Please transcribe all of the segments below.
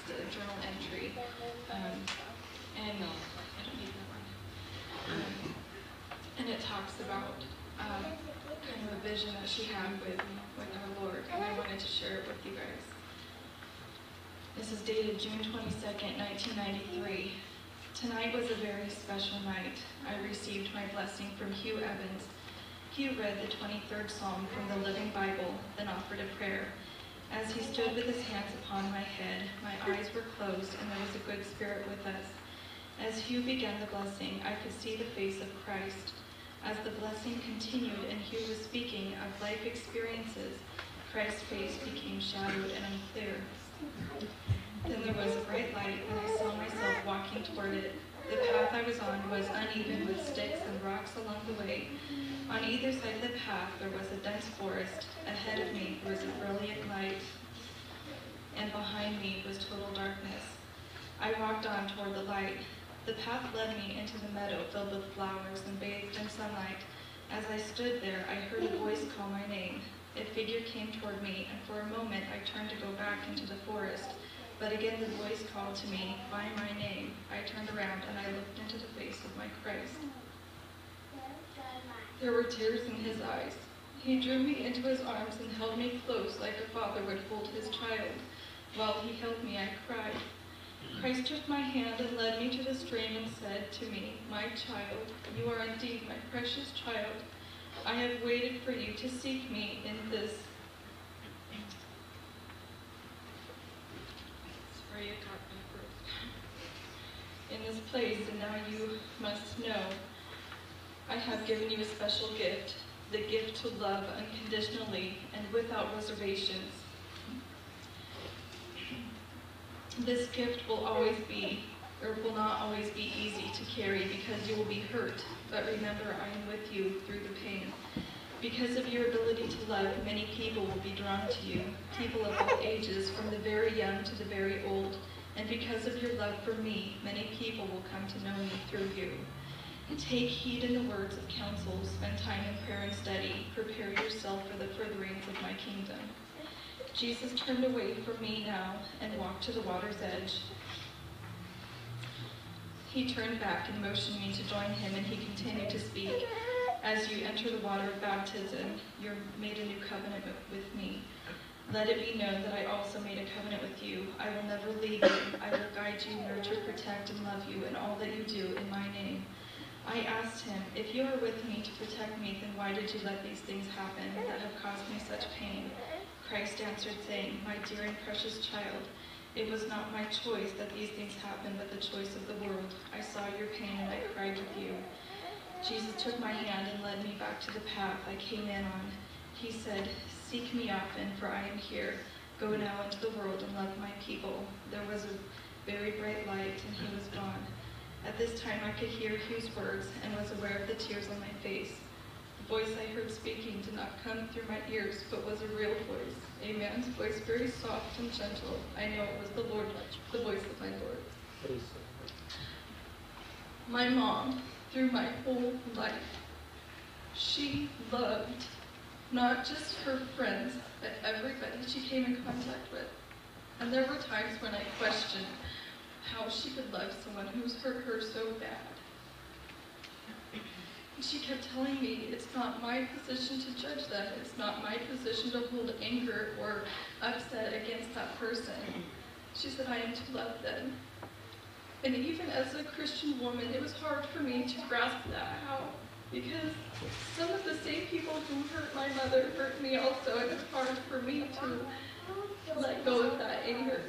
just a journal entry. And I don't need that one. And it talks about kind of a vision that she had with our Lord, and I wanted to share it with you guys. This is dated June 22nd, 1993. Tonight was a very special night. I received my blessing from Hugh Evans. Hugh read the 23rd Psalm from the Living Bible, then offered a prayer. As he stood with his hands upon my head, my eyes were closed, and there was a good spirit with us. As Hugh began the blessing, I could see the face of Christ. As the blessing continued and Hugh was speaking of life experiences, Christ's face became shadowed and unclear. Then there was a bright light, and I saw myself walking toward it. The path I was on was uneven with sticks and rocks along the way. On either side of the path there was a dense forest. Ahead of me was a brilliant light, and behind me was total darkness. I walked on toward the light. The path led me into the meadow filled with flowers and bathed in sunlight. As I stood there, I heard a voice call my name. A figure came toward me, and for a moment I turned to go back into the forest. But again the voice called to me by my name. I turned around and I looked into the face of my Christ. There were tears in his eyes. He drew me into his arms and held me close like a father would hold his child. While he held me, I cried. Christ took my hand and led me to the stream and said to me, "My child, you are indeed my precious child. I have waited for you to seek me in this." Sorry, it got my throat. "In this place, and now you must know, I have given you a special gift, the gift to love unconditionally and without reservations. This gift will not always be easy to carry because you will be hurt, but remember I am with you through the pain. Because of your ability to love, many people will be drawn to you, people of all ages, from the very young to the very old. And because of your love for me, many people will come to know me through you. Take heed in the words of counsel, spend time in prayer and study, prepare yourself for the furtherings of my kingdom." Jesus turned away from me now and walked to the water's edge. He turned back and motioned me to join him, and he continued to speak. "As you enter the water of baptism, you're made a new covenant with me. Let it be known that I also made a covenant with you. I will never leave you. I will guide you, nurture, protect, and love you in all that you do in my name." I asked him, "If you are with me to protect me, then why did you let these things happen that have caused me such pain?" Christ answered, saying, "My dear and precious child, it was not my choice that these things happened, but the choice of the world. I saw your pain and I cried with you." Jesus took my hand and led me back to the path I came in on. He said, "Seek me often, for I am here. Go now into the world and love my people." There was a very bright light, and he was gone. At this time I could hear Hugh's words and was aware of the tears on my face. The voice I heard speaking did not come through my ears, but was a real voice, a man's voice, very soft and gentle. I know it was the Lord, the voice of my Lord. My mom, through my whole life, she loved not just her friends, but everybody she came in contact with. And there were times when I questioned how she could love someone who's hurt her so bad. And she kept telling me, "It's not my position to judge them. It's not my position to hold anger or upset against that person." She said, "I am to love them." And even as a Christian woman, it was hard for me to grasp that, how, because some of the same people who hurt my mother hurt me also, and it's hard for me to let go of that anger.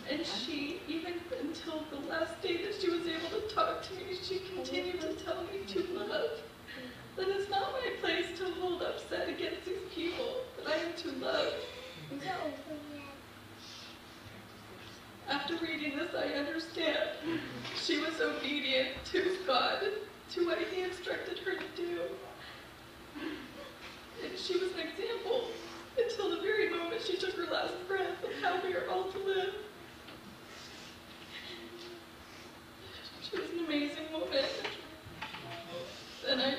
And she, even until the last day that she was able to talk to me, she continued to tell me to love. That it's not my place to hold upset against these people, that I am to love. After reading this, I understand. She was obedient to God, to what He instructed her to do. And she was an example until the very moment she took her last breath of how we are all to live. She was an amazing woman, and I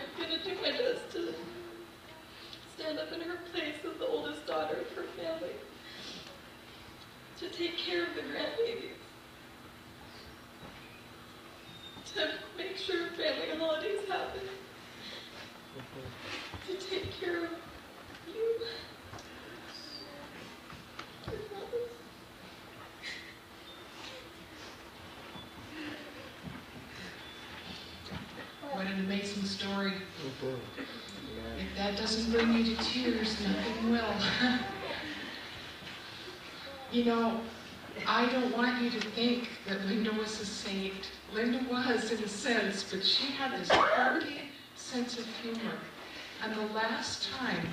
If that doesn't bring you to tears, nothing will. You know, I don't want you to think that Linda was a saint. Linda was, in a sense, but she had this quirky sense of humor. And the last time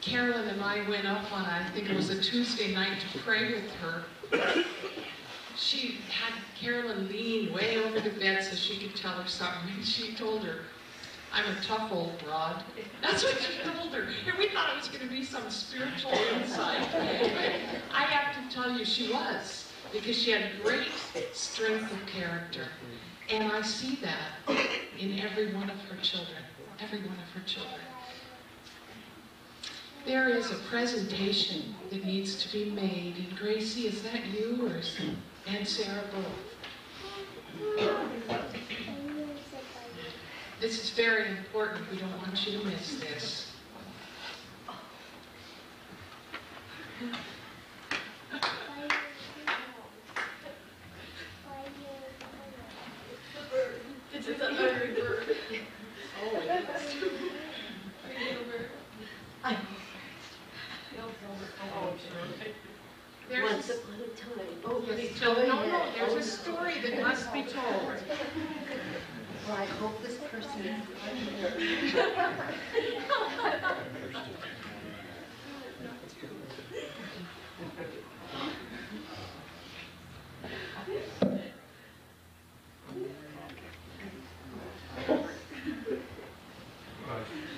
Carolyn and I went up on, I think it was a Tuesday night, to pray with her, she had Carolyn lean way over the bed so she could tell her something. And she told her, "I'm a tough old broad." That's what she told her. And we thought it was going to be some spiritual insight. I have to tell you, she was, because she had great strength of character. And I see that in every one of her children. Every one of her children. There is a presentation that needs to be made. And Gracie, is that you or is Aunt Sarah both? This is very important. We don't want you to miss this. This is a hungry bird. Oh, it is. Once upon a time. Oh, Yes, go no, ahead. there's a story that must be told. Well, I hope this person is.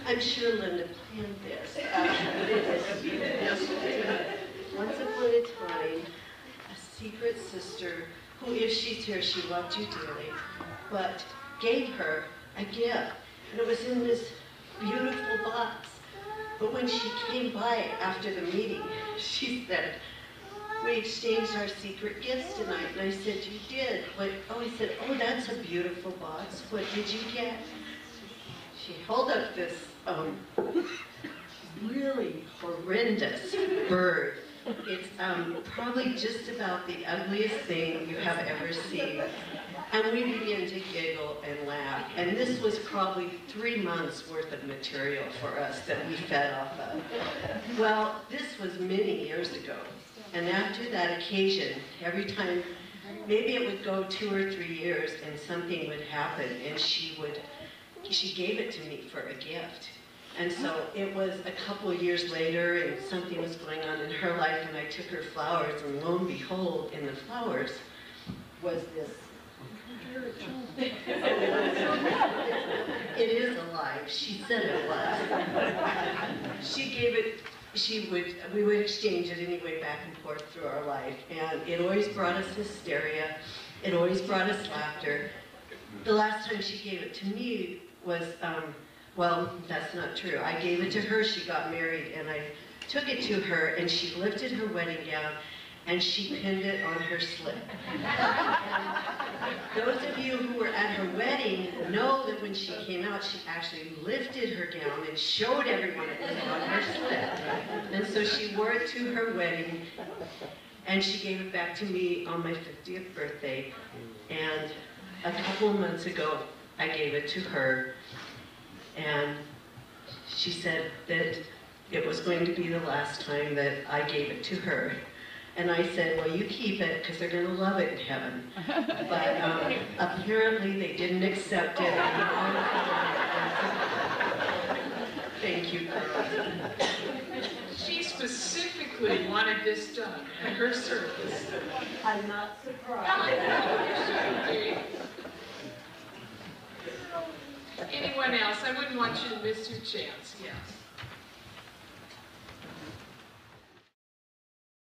I'm sure Linda planned this. Once upon a time, a secret sister, who, if she's here, she loved you dearly, but gave her a gift. And it was in this beautiful box. But when she came by after the meeting, she said, "We exchanged our secret gifts tonight." And I said, "You did? What?" Oh, he said, "Oh, that's a beautiful box. What did you get?" She held up this really horrendous bird. It's probably just about the ugliest thing you have ever seen. And we began to giggle and laugh. And this was probably 3 months worth of material for us that we fed off of. Well, this was many years ago. And after that occasion, every time, maybe it would go 2 or 3 years and something would happen and she gave it to me for a gift. And so it was a couple of years later and something was going on in her life and I took her flowers and lo and behold, in the flowers was this. It is alive. She said it was. She gave it, we would exchange it anyway back and forth through our life. And it always brought us hysteria. It always brought us laughter. The last time she gave it to me was, well, that's not true. I gave it to her, she got married, and I took it to her, and she lifted her wedding gown, and she pinned it on her slip. Those of you who were at her wedding know that when she came out, she actually lifted her gown and showed everyone it was on her slip. And so she wore it to her wedding, and she gave it back to me on my 50th birthday. And a couple of months ago, I gave it to her, and she said that it was going to be the last time that I gave it to her. And I said, well, you keep it, because they're going to love it in heaven. But apparently they didn't accept it. Thank you, girls. She specifically wanted this done at her service. I'm not surprised. Anyone else? I wouldn't want you to miss your chance. Yes.